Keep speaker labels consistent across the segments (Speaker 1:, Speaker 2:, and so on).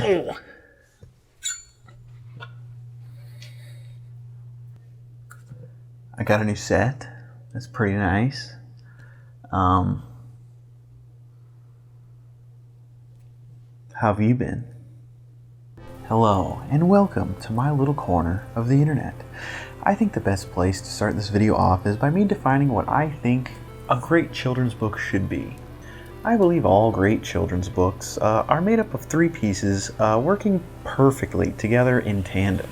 Speaker 1: Oh. I got a new set. That's pretty nice. How have you been? Hello, and welcome to my little corner of the internet. I think the best place to start this video off is by me defining what I think a great children's book should be. I believe all great children's books are made up of three pieces working perfectly together in tandem.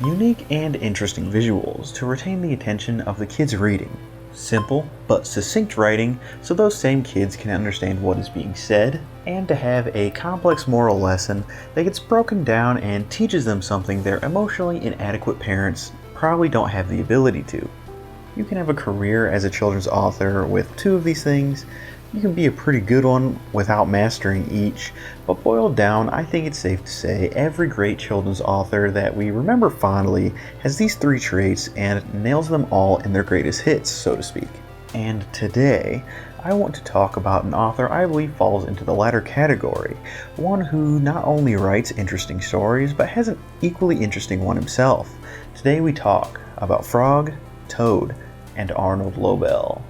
Speaker 1: Unique and interesting visuals to retain the attention of the kids reading. Simple but succinct writing so those same kids can understand what is being said, and to have a complex moral lesson that gets broken down and teaches them something their emotionally inadequate parents probably don't have the ability to. You can have a career as a children's author with two of these things. You can be a pretty good one without mastering each, but boiled down, I think it's safe to say every great children's author that we remember fondly has these three traits and nails them all in their greatest hits, so to speak. And today, I want to talk about an author I believe falls into the latter category, one who not only writes interesting stories, but has an equally interesting one himself. Today we talk about Frog, Toad, and Arnold Lobel.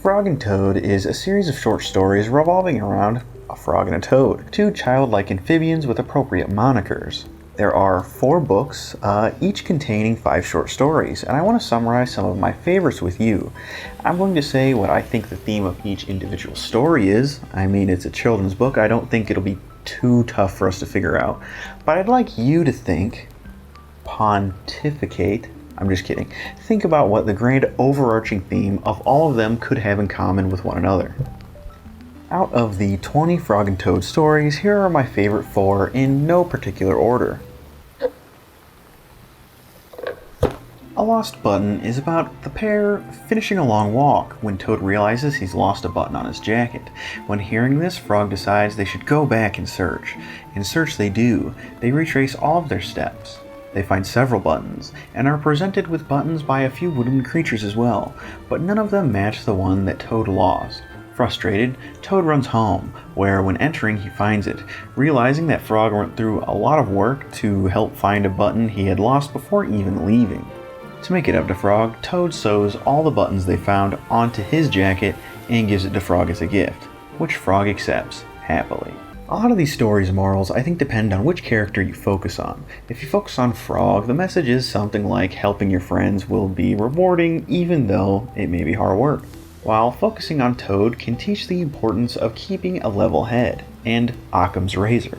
Speaker 1: Frog and Toad is a series of short stories revolving around a frog and a toad, two childlike amphibians with appropriate monikers. There are 4 books, each containing 5 short stories, and I want to summarize some of my favorites with you. I'm going to say what I think the theme of each individual story is. I mean, it's a children's book. I don't think it'll be too tough for us to figure out, but I'd like you to pontificate. I'm just kidding. Think about what the grand overarching theme of all of them could have in common with one another. Out of the 20 Frog and Toad stories, here are my favorite 4 in no particular order. A Lost Button is about the pair finishing a long walk when Toad realizes he's lost a button on his jacket. When hearing this, Frog decides they should go back and search. In search they do. They retrace all of their steps. They find several buttons, and are presented with buttons by a few wooden creatures as well, but none of them match the one that Toad lost. Frustrated, Toad runs home, where when entering he finds it, realizing that Frog went through a lot of work to help find a button he had lost before even leaving. To make it up to Frog, Toad sews all the buttons they found onto his jacket and gives it to Frog as a gift, which Frog accepts happily. A lot of these stories' morals I think depend on which character you focus on. If you focus on Frog, the message is something like helping your friends will be rewarding even though it may be hard work. While focusing on Toad can teach the importance of keeping a level head, and Occam's razor.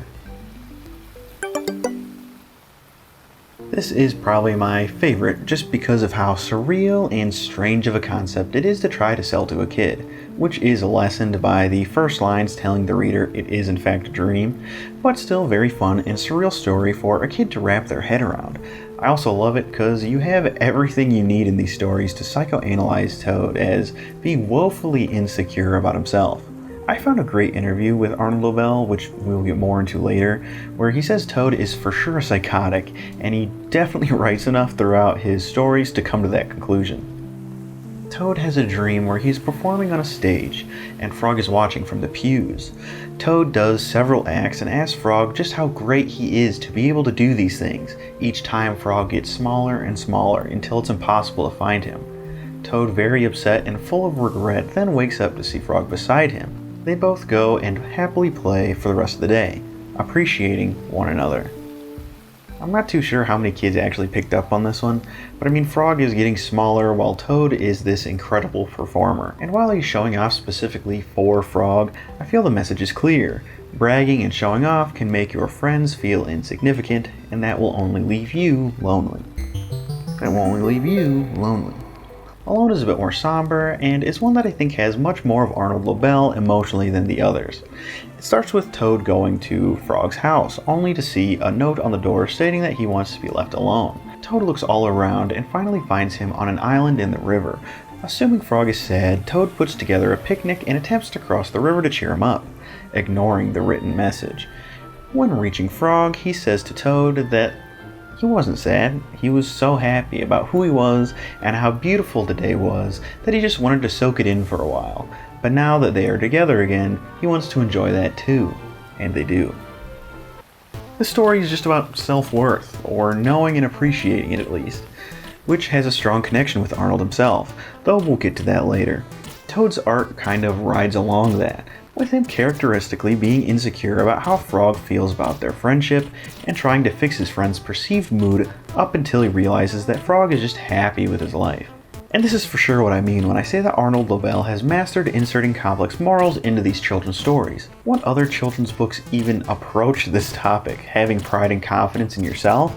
Speaker 1: This is probably my favorite just because of how surreal and strange of a concept it is to try to sell to a kid, which is lessened by the first lines telling the reader it is in fact a dream, but still very fun and surreal story for a kid to wrap their head around. I also love it because you have everything you need in these stories to psychoanalyze Toad as being woefully insecure about himself. I found a great interview with Arnold Lobel, which we'll get more into later, where he says Toad is for sure psychotic, and he definitely writes enough throughout his stories to come to that conclusion. Toad has a dream where he's performing on a stage, and Frog is watching from the pews. Toad does several acts and asks Frog just how great he is to be able to do these things. Each time Frog gets smaller and smaller until it's impossible to find him. Toad, very upset and full of regret, then wakes up to see Frog beside him. They both go and happily play for the rest of the day, appreciating one another. I'm not too sure how many kids actually picked up on this one, but I mean, Frog is getting smaller while Toad is this incredible performer. And while he's showing off specifically for Frog, I feel the message is clear. Bragging and showing off can make your friends feel insignificant, and that will only leave you lonely. Alone is a bit more somber, and is one that I think has much more of Arnold Lobel emotionally than the others. It starts with Toad going to Frog's house, only to see a note on the door stating that he wants to be left alone. Toad looks all around and finally finds him on an island in the river. Assuming Frog is sad, Toad puts together a picnic and attempts to cross the river to cheer him up, ignoring the written message. When reaching Frog, he says to Toad that He wasn't sad. He was so happy about who he was and how beautiful the day was that he just wanted to soak it in for a while. But now that they are together again, he wants to enjoy that too. And they do. The story is just about self-worth, or knowing and appreciating it at least, which has a strong connection with Arnold himself, though we'll get to that later. Toad's arc kind of rides along that, with him characteristically being insecure about how Frog feels about their friendship and trying to fix his friend's perceived mood up until he realizes that Frog is just happy with his life. And this is for sure what I mean when I say that Arnold Lobel has mastered inserting complex morals into these children's stories. What other children's books even approach this topic, having pride and confidence in yourself?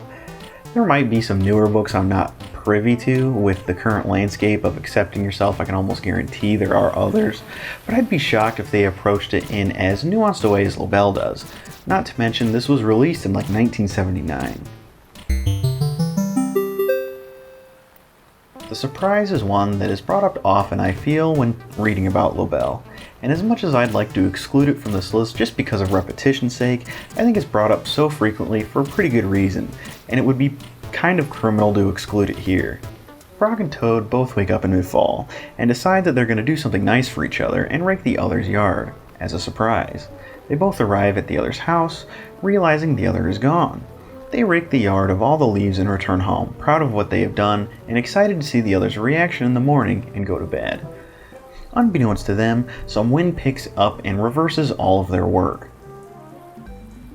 Speaker 1: There might be some newer books I'm not privy to. With the current landscape of accepting yourself, I can almost guarantee there are others, but I'd be shocked if they approached it in as nuanced a way as Lobel does. Not to mention, this was released in like 1979. The surprise is one that is brought up often, I feel, when reading about Lobel. And as much as I'd like to exclude it from this list just because of repetition's sake, I think it's brought up so frequently for a pretty good reason, and it would be kind of criminal to exclude it here. Frog and Toad both wake up in mid-fall, and decide that they're going to do something nice for each other and rake the other's yard, as a surprise. They both arrive at the other's house, realizing the other is gone. They rake the yard of all the leaves and return home, proud of what they have done and excited to see the other's reaction in the morning and go to bed. Unbeknownst to them, some wind picks up and reverses all of their work.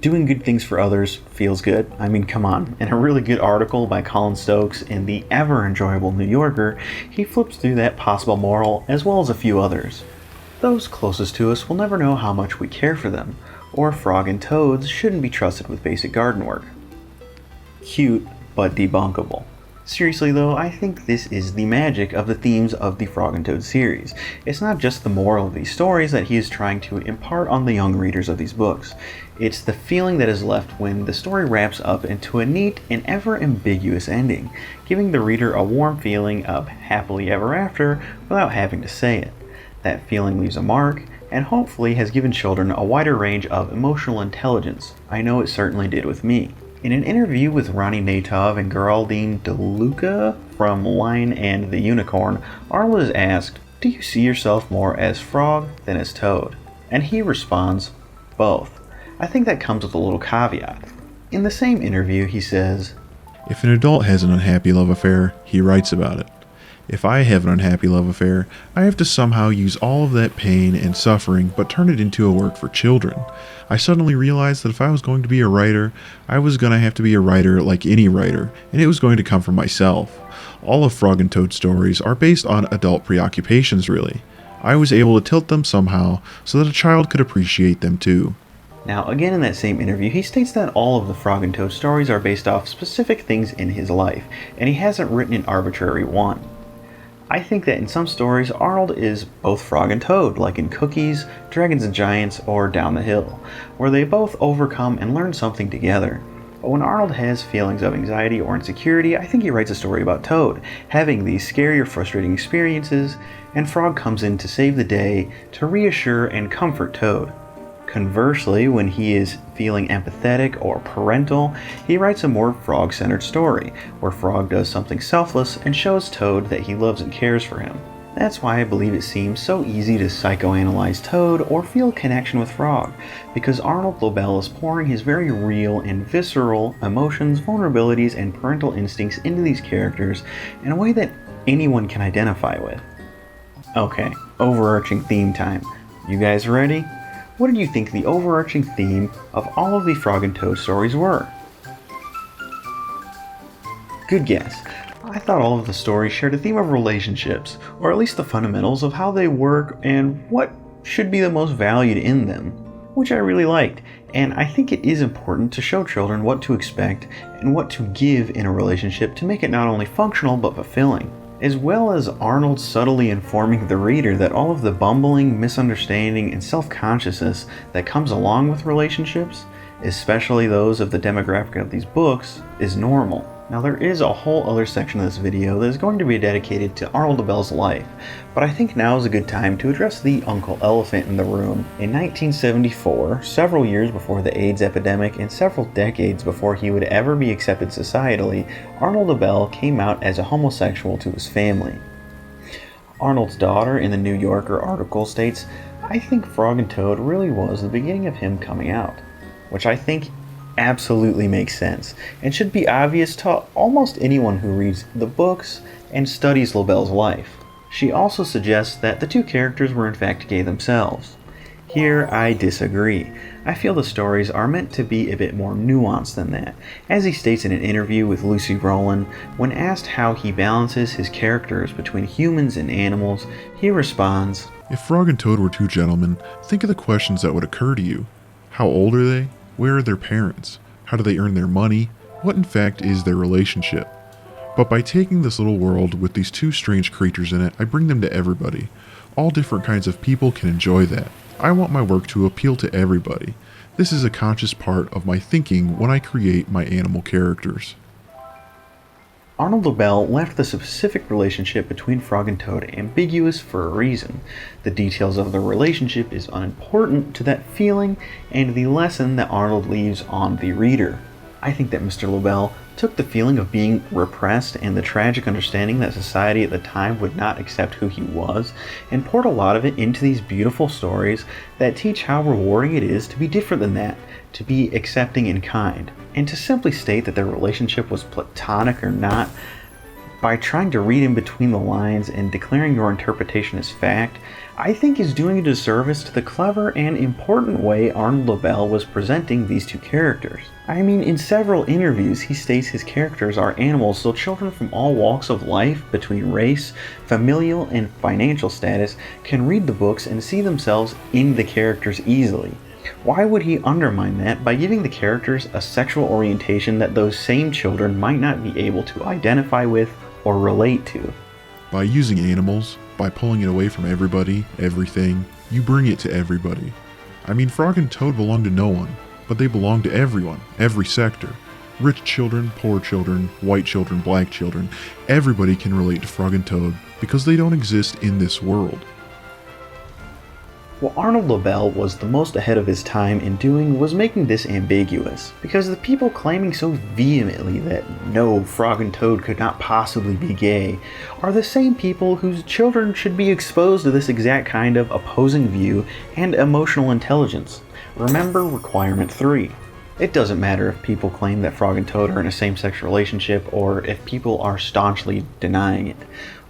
Speaker 1: Doing good things for others feels good. I mean, come on. In a really good article by Colin Stokes in the ever-enjoyable New Yorker, he flips through that possible moral as well as a few others. Those closest to us will never know how much we care for them, or Frog and Toads shouldn't be trusted with basic garden work. Cute, but debunkable. Seriously though, I think this is the magic of the themes of the Frog and Toad series. It's not just the moral of these stories that he is trying to impart on the young readers of these books. It's the feeling that is left when the story wraps up into a neat and ever-ambiguous ending, giving the reader a warm feeling of happily ever after without having to say it. That feeling leaves a mark, and hopefully has given children a wider range of emotional intelligence. I know it certainly did with me. In an interview with Ronnie Natov and Geraldine DeLuca from Lion and the Unicorn, Arnold is asked, "Do you see yourself more as Frog than as Toad?" And he responds, "Both." I think that comes with a little caveat. In the same interview, he says,
Speaker 2: "If an adult has an unhappy love affair, he writes about it. If I have an unhappy love affair, I have to somehow use all of that pain and suffering but turn it into a work for children. I suddenly realized that if I was going to be a writer, I was going to have to be a writer like any writer, and it was going to come from myself. All of Frog and Toad stories are based on adult preoccupations, really. I was able to tilt them somehow so that a child could appreciate them too."
Speaker 1: Now, again in that same interview, he states that all of the Frog and Toad stories are based off specific things in his life, and he hasn't written an arbitrary one. I think that in some stories, Arnold is both Frog and Toad, like in Cookies, Dragons and Giants, or Down the Hill, where they both overcome and learn something together. But when Arnold has feelings of anxiety or insecurity, I think he writes a story about Toad, having these scary or frustrating experiences, and Frog comes in to save the day, to reassure and comfort Toad. Conversely, when he is feeling empathetic or parental, he writes a more Frog-centered story, where Frog does something selfless and shows Toad that he loves and cares for him. That's why I believe it seems so easy to psychoanalyze Toad or feel a connection with Frog, because Arnold Lobel is pouring his very real and visceral emotions, vulnerabilities, and parental instincts into these characters in a way that anyone can identify with. Okay, overarching theme time. You guys ready? What did you think the overarching theme of all of the Frog and Toad stories were? Good guess. I thought all of the stories shared a theme of relationships, or at least the fundamentals of how they work and what should be the most valued in them, which I really liked. And I think it is important to show children what to expect and what to give in a relationship to make it not only functional but fulfilling. As well as Arnold subtly informing the reader that all of the bumbling, misunderstanding, and self-consciousness that comes along with relationships, especially those of the demographic of these books, is normal. Now there is a whole other section of this video that is going to be dedicated to Arnold Lobel's life, but I think now is a good time to address the Uncle Elephant in the room. In 1974, several years before the AIDS epidemic and several decades before he would ever be accepted societally, Arnold Lobel came out as a homosexual to his family. Arnold's daughter in the New Yorker article states, "I think Frog and Toad really was the beginning of him coming out," which I think absolutely makes sense and should be obvious to almost anyone who reads the books and studies Lobel's life. She also suggests that the two characters were in fact gay themselves. Here I disagree. I feel the stories are meant to be a bit more nuanced than that. As he states in an interview with Lucy Rowland, when asked how he balances his characters between humans and animals, he responds,
Speaker 2: If Frog and Toad were two gentlemen, think of the questions that would occur to you. How old are they? Where are their parents? How do they earn their money? What in fact is their relationship? But by taking this little world with these two strange creatures in it, I bring them to everybody. All different kinds of people can enjoy that. I want my work to appeal to everybody. This is a conscious part of my thinking when I create my animal characters.
Speaker 1: Arnold Lobel left the specific relationship between Frog and Toad ambiguous for a reason. The details of the relationship is unimportant to that feeling and the lesson that Arnold leaves on the reader. I think that Mr. Lobel took the feeling of being repressed and the tragic understanding that society at the time would not accept who he was and poured a lot of it into these beautiful stories that teach how rewarding it is to be different than that, to be accepting and kind. And to simply state that their relationship was platonic or not, by trying to read in between the lines and declaring your interpretation as fact, I think is doing a disservice to the clever and important way Arnold Lobel was presenting these two characters. I mean, in several interviews he states his characters are animals, so children from all walks of life, between race, familial, and financial status, can read the books and see themselves in the characters easily. Why would he undermine that by giving the characters a sexual orientation that those same children might not be able to identify with or relate to?
Speaker 2: By using animals, by pulling it away from everybody, everything, you bring it to everybody. I mean, Frog and Toad belong to no one, but they belong to everyone, every sector. Rich children, poor children, white children, black children, everybody can relate to Frog and Toad because they don't exist in this world.
Speaker 1: What Arnold Lobel was the most ahead of his time in doing was making this ambiguous, because the people claiming so vehemently that no, Frog and Toad could not possibly be gay are the same people whose children should be exposed to this exact kind of opposing view and emotional intelligence. Remember Requirement 3. It doesn't matter if people claim that Frog and Toad are in a same-sex relationship or if people are staunchly denying it.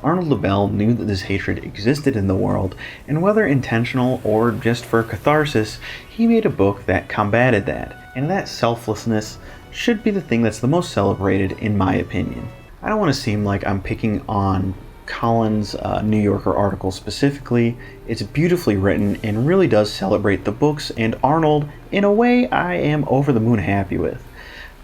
Speaker 1: Arnold Lobel knew that this hatred existed in the world, and whether intentional or just for catharsis, he made a book that combated that, and that selflessness should be the thing that's the most celebrated in my opinion. I don't want to seem like I'm picking on Colins' New Yorker article specifically. It's beautifully written and really does celebrate the books and Arnold in a way I am over the moon happy with.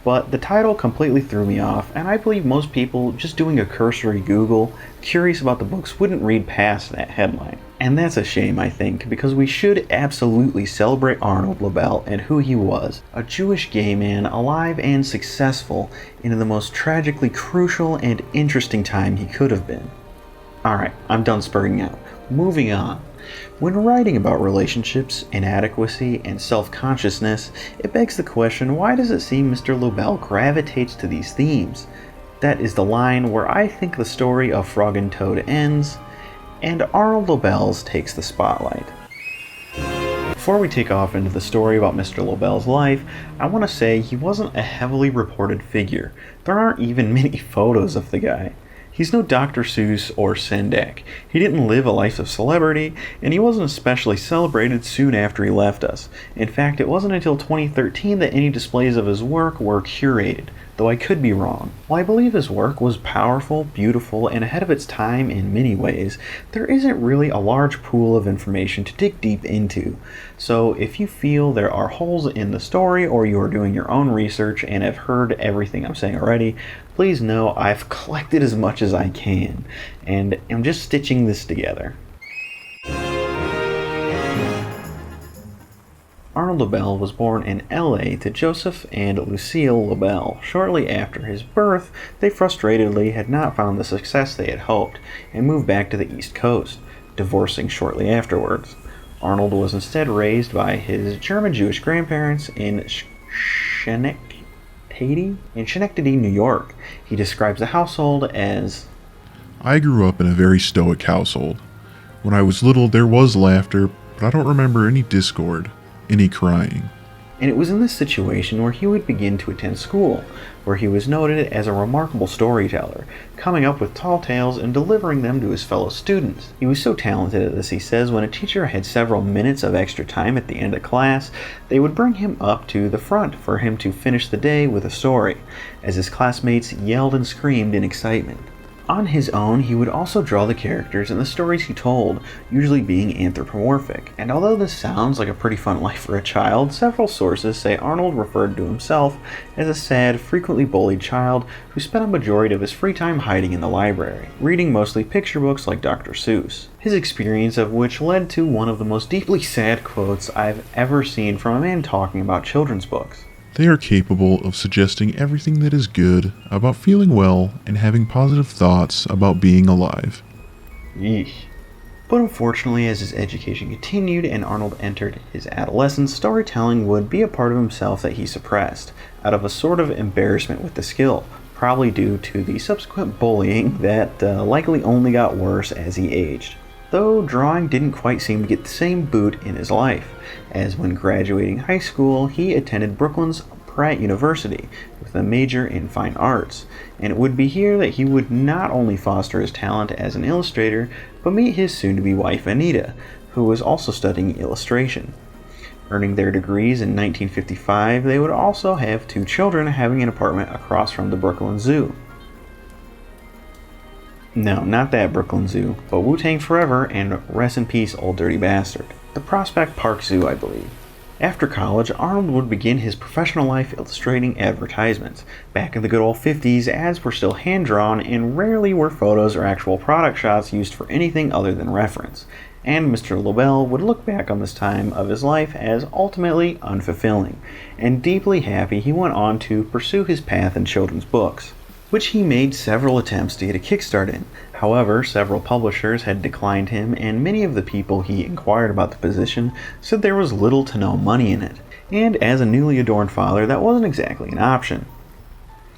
Speaker 1: But the title completely threw me off, and I believe most people just doing a cursory Google, curious about the books, wouldn't read past that headline. And that's a shame, I think, because we should absolutely celebrate Arnold Lobel and who he was, a Jewish gay man alive and successful in the most tragically crucial and interesting time he could have been. Alright, I'm done spurting out. Moving on. When writing about relationships, inadequacy, and self-consciousness, it begs the question, why does it seem Mr. Lobel gravitates to these themes? That is the line where I think the story of Frog and Toad ends, and Arnold Lobel's takes the spotlight. Before we take off into the story about Mr. Lobel's life, I want to say he wasn't a heavily reported figure. There aren't even many photos of the guy. He's no Dr. Seuss or Sendak. He didn't live a life of celebrity, and he wasn't especially celebrated soon after he left us. In fact, it wasn't until 2013 that any displays of his work were curated, though I could be wrong. While I believe his work was powerful, beautiful, and ahead of its time in many ways, there isn't really a large pool of information to dig deep into. So if you feel there are holes in the story, or you are doing your own research and have heard everything I'm saying already, please know I've collected as much as I can, and I'm just stitching this together. Arnold Lobel was born in LA to Joseph and Lucille Lobel. Shortly after his birth, they frustratedly had not found the success they had hoped and moved back to the East Coast, divorcing shortly afterwards. Arnold was instead raised by his German-Jewish grandparents in Schenectady, New York. He describes the household as,
Speaker 2: I grew up in a very stoic household. When I was little, there was laughter, but I don't remember any discord, any crying.
Speaker 1: and it was in this situation where he would begin to attend school, where he was noted as a remarkable storyteller, coming up with tall tales and delivering them to his fellow students. He was so talented at this, he says, when a teacher had several minutes of extra time at the end of class, they would bring him up to the front for him to finish the day with a story, as his classmates yelled and screamed in excitement. On his own, he would also draw the characters and the stories he told, usually being anthropomorphic. And although this sounds like a pretty fun life for a child, several sources say Arnold referred to himself as a sad, frequently bullied child who spent a majority of his free time hiding in the library, reading mostly picture books like Dr. Seuss. His experience of which led to one of the most deeply sad quotes I've ever seen from a man talking about children's books.
Speaker 2: They are capable of suggesting everything that is good about feeling well and having positive thoughts about being alive.
Speaker 1: Yeesh. But unfortunately, as his education continued and Arnold entered his adolescence, storytelling would be a part of himself that he suppressed, out of a sort of embarrassment with the skill, probably due to the subsequent bullying that likely only got worse as he aged. Though drawing didn't quite seem to get the same boot in his life, as when graduating high school, he attended Brooklyn's Pratt University with a major in fine arts, and it would be here that he would not only foster his talent as an illustrator, but meet his soon-to-be wife Anita, who was also studying illustration. Earning their degrees in 1955, they would also have 2 children, having an apartment across from the Brooklyn Zoo. No, not that Brooklyn Zoo, but Wu-Tang Forever and Rest in Peace Old Dirty Bastard. The Prospect Park Zoo, I believe. After college, Arnold would begin his professional life illustrating advertisements. Back in the good old 50s, ads were still hand-drawn and rarely were photos or actual product shots used for anything other than reference. And Mr. Lobel would look back on this time of his life as ultimately unfulfilling, and deeply happy he went on to pursue his path in children's books, which he made several attempts to get a kickstart in. However, several publishers had declined him, and many of the people he inquired about the position said there was little to no money in it, and as a newly adorned father, that wasn't exactly an option.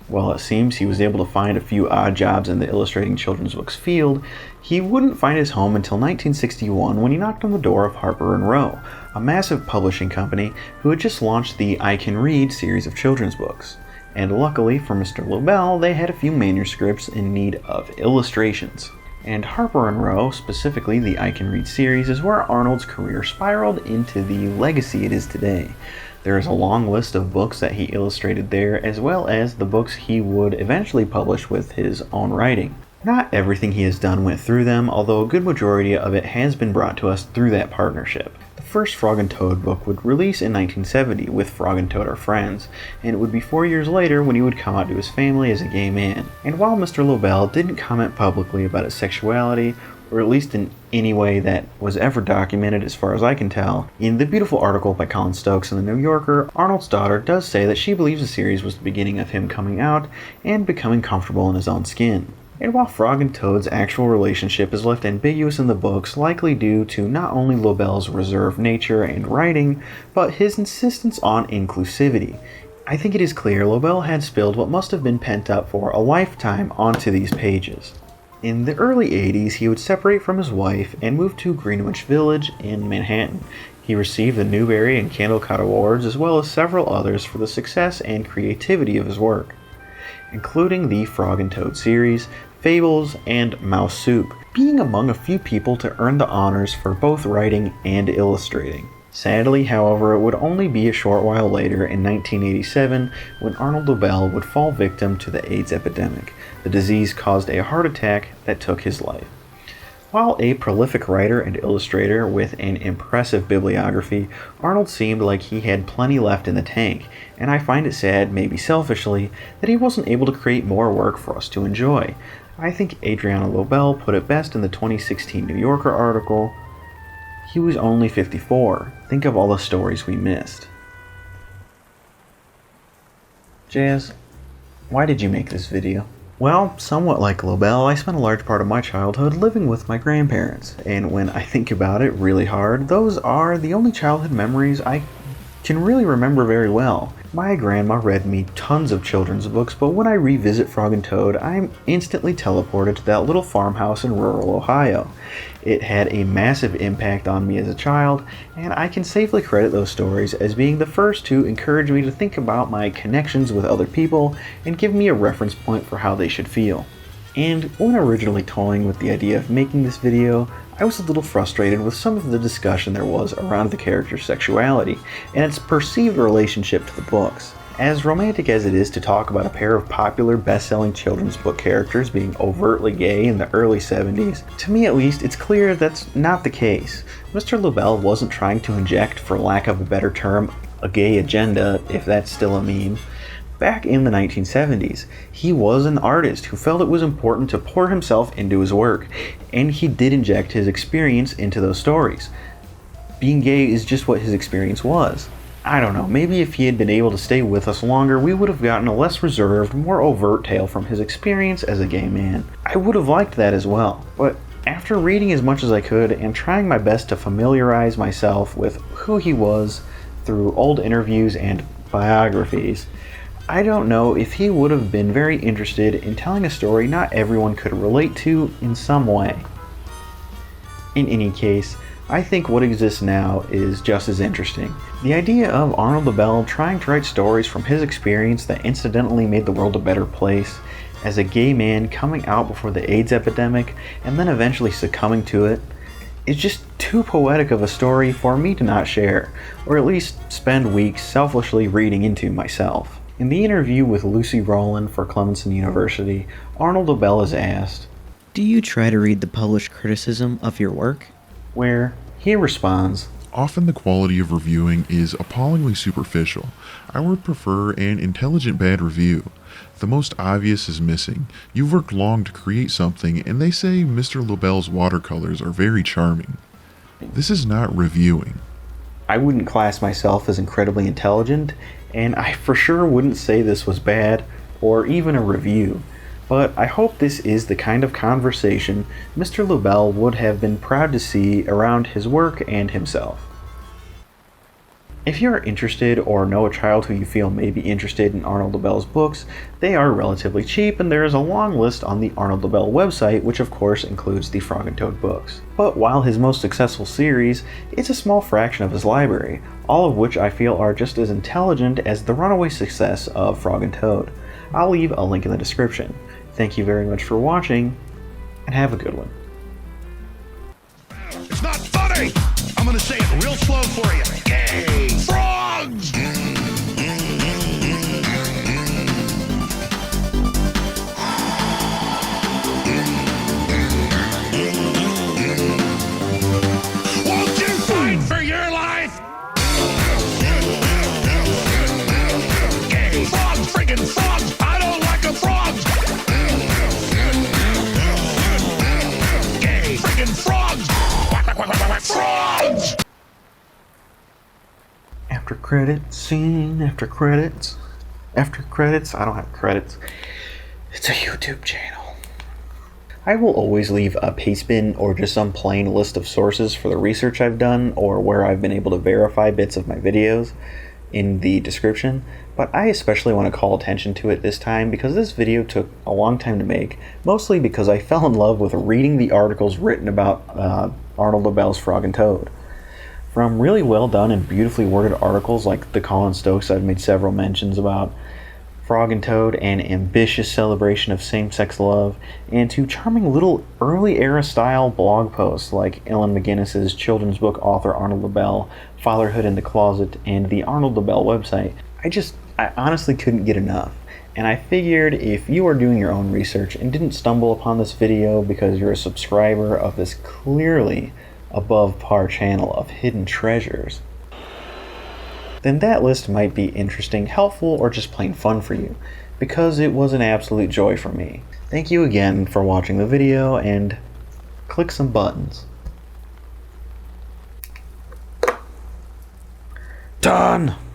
Speaker 1: While it seems he was able to find a few odd jobs in the illustrating children's books field, he wouldn't find his home until 1961 when he knocked on the door of Harper & Row, a massive publishing company who had just launched the I Can Read series of children's books. And luckily for Mr. Lobel, they had a few manuscripts in need of illustrations. And Harper & Row, specifically the I Can Read series, is where Arnold's career spiraled into the legacy it is today. There is a long list of books that he illustrated there, as well as the books he would eventually publish with his own writing. Not everything he has done went through them, although a good majority of it has been brought to us through that partnership. The first Frog and Toad book would release in 1970 with Frog and Toad Are Friends, and it would be 4 years later when he would come out to his family as a gay man. And while Mr. Lobel didn't comment publicly about his sexuality, or at least in any way that was ever documented as far as I can tell, in the beautiful article by Colin Stokes in the New Yorker, Arnold's daughter does say that she believes the series was the beginning of him coming out and becoming comfortable in his own skin. And while Frog and Toad's actual relationship is left ambiguous in the books, likely due to not only Lobel's reserved nature and writing, but his insistence on inclusivity, I think it is clear Lobel had spilled what must have been pent up for a lifetime onto these pages. In the early 80s, he would separate from his wife and move to Greenwich Village in Manhattan. He received the Newbery and Caldecott Awards, as well as several others for the success and creativity of his work, including the Frog and Toad series, Fables, and Mouse Soup, being among a few people to earn the honors for both writing and illustrating. Sadly, however, it would only be a short while later, in 1987, when Arnold Lobel would fall victim to the AIDS epidemic. The disease caused a heart attack that took his life. While a prolific writer and illustrator with an impressive bibliography, Arnold seemed like he had plenty left in the tank, and I find it sad, maybe selfishly, that he wasn't able to create more work for us to enjoy. I think Adriana Lobel put it best in the 2016 New Yorker article, He was only 54. Think of all the stories we missed. Jazz, why did you make this video? Well, somewhat like Lobel, I spent a large part of my childhood living with my grandparents, and when I think about it really hard, those are the only childhood memories I can really remember very well. My grandma read me tons of children's books, but when I revisit Frog and Toad, I'm instantly teleported to that little farmhouse in rural Ohio. It had a massive impact on me as a child, and I can safely credit those stories as being the first to encourage me to think about my connections with other people and give me a reference point for how they should feel. And when originally toying with the idea of making this video, I was a little frustrated with some of the discussion there was around the character's sexuality and its perceived relationship to the books. As romantic as it is to talk about a pair of popular best-selling children's book characters being overtly gay in the early 70s, to me at least it's clear that's not the case. Mr. Lobel wasn't trying to inject, for lack of a better term, a gay agenda, if that's still a meme. Back in the 1970s, he was an artist who felt it was important to pour himself into his work, and he did inject his experience into those stories. Being gay is just what his experience was. I don't know, maybe if he had been able to stay with us longer, we would have gotten a less reserved, more overt tale from his experience as a gay man. I would have liked that as well, but after reading as much as I could and trying my best to familiarize myself with who he was through old interviews and biographies, I don't know if he would have been very interested in telling a story not everyone could relate to in some way. In any case, I think what exists now is just as interesting. The idea of Arnold Lobel trying to write stories from his experience that incidentally made the world a better place, as a gay man coming out before the AIDS epidemic and then eventually succumbing to it, is just too poetic of a story for me to not share, or at least spend weeks selfishly reading into myself. In the interview with Lucy Rowland for Clemson University, Arnold Lobel is asked,
Speaker 3: "Do you try to read the published criticism of your work?"
Speaker 1: where he responds,
Speaker 2: Often the quality of reviewing is appallingly superficial. I would prefer an intelligent bad review. The most obvious is missing. You've worked long to create something, and they say Mr. Lobel's watercolors are very charming. This is not reviewing.
Speaker 1: I wouldn't class myself as incredibly intelligent, and I for sure wouldn't say this was bad, or even a review. But I hope this is the kind of conversation Mr. Lobel would have been proud to see around his work and himself. If you are interested or know a child who you feel may be interested in Arnold Lobel's books, they are relatively cheap and there is a long list on the Arnold Lobel website, which of course includes the Frog and Toad books. But while his most successful series, it's a small fraction of his library, all of which I feel are just as intelligent as the runaway success of Frog and Toad. I'll leave a link in the description. Thank you very much for watching, and have a good one.
Speaker 4: It's not funny! I'm gonna say it real slow for you. Gay frogs! Won't you fight for your life? Gay frogs, friggin' frogs! I don't like a frog! Gay friggin' frogs! Frogs!
Speaker 1: After credits, scene after credits. After credits, I don't have credits. It's a YouTube channel. I will always leave a paste bin or just some plain list of sources for the research I've done or where I've been able to verify bits of my videos in the description, but I especially want to call attention to it this time because this video took a long time to make, mostly because I fell in love with reading the articles written about Arnold Lobel's Frog and Toad. From really well done and beautifully worded articles like the Colin Stokes I've made several mentions about, Frog and Toad, an ambitious celebration of same-sex love, and to charming little early-era style blog posts like Ellen McGinnis's children's book author Arnold Lobel, Fatherhood in the Closet, and the Arnold Lobel website. I honestly couldn't get enough. And I figured if you are doing your own research and didn't stumble upon this video because you're a subscriber of this clearly above par channel of hidden treasures, then that list might be interesting, helpful, or just plain fun for you, because it was an absolute joy for me. Thank you again for watching the video, and click some buttons. Done!